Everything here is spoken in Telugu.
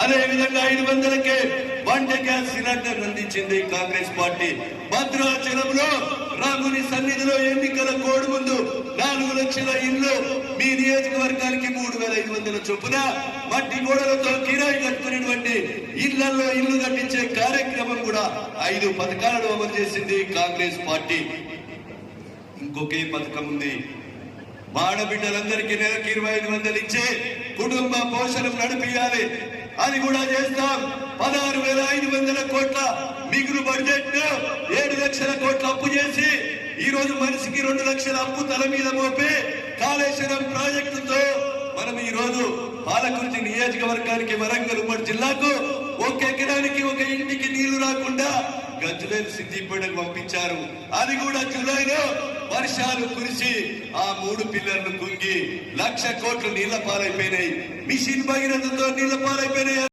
అదే విధంగా 500కే వంట గ్యాస్ సిలిండర్ అందించింది కాంగ్రెస్ పార్టీ. భద్రాచలంలో రాముని సన్నిధిలో ఎన్నికల కోడ్ ముందు 4 లక్షల ఇల్లు మీ నియోజకవర్గానికి 3500 చొప్పున మట్టి గోడలతో కిరాయి కట్టుకునేటువంటి ఇళ్లలో ఇల్లు కట్టించే కార్యక్రమం కూడా 5 పథకాలను అమలు చేసింది కాంగ్రెస్ పార్టీ. ఇంకొకే పథకం ఉంది. ఆడబిడ్డలందరికీ నెలకి 2500 ఇచ్చే కుటుంబ పోషణ నడిపియాలి. అది కూడా చేస్తాం. 16,500 కోట్ల మిగులు బడ్జెట్ 7 లక్షల కోట్ల అప్పు చేసి ఈ రోజు మనిషికి 2 లక్షల అప్పు తల మీద మోపే కాళేశ్వరం ప్రాజెక్టుతో మనం ఈ రోజు పాలకుర్తి నియోజకవర్గానికి వరంగల్ ఉమ్మడి జిల్లాకు 1 ఎకరానికి 1 ఇంటికి నీళ్లు రాకుండా గజ్వేల్ సిద్దిపేటకు పంపించారు. అది కూడా జూలైలో వర్షాలు కురిసి ఆ 3 పిల్లర్లు కుంగి 1,00,000 కోట్లు నీళ్ల పాలైపోయినాయి. మిషన్ భగీరథతో నీళ్ల పాలైపోయినాయి.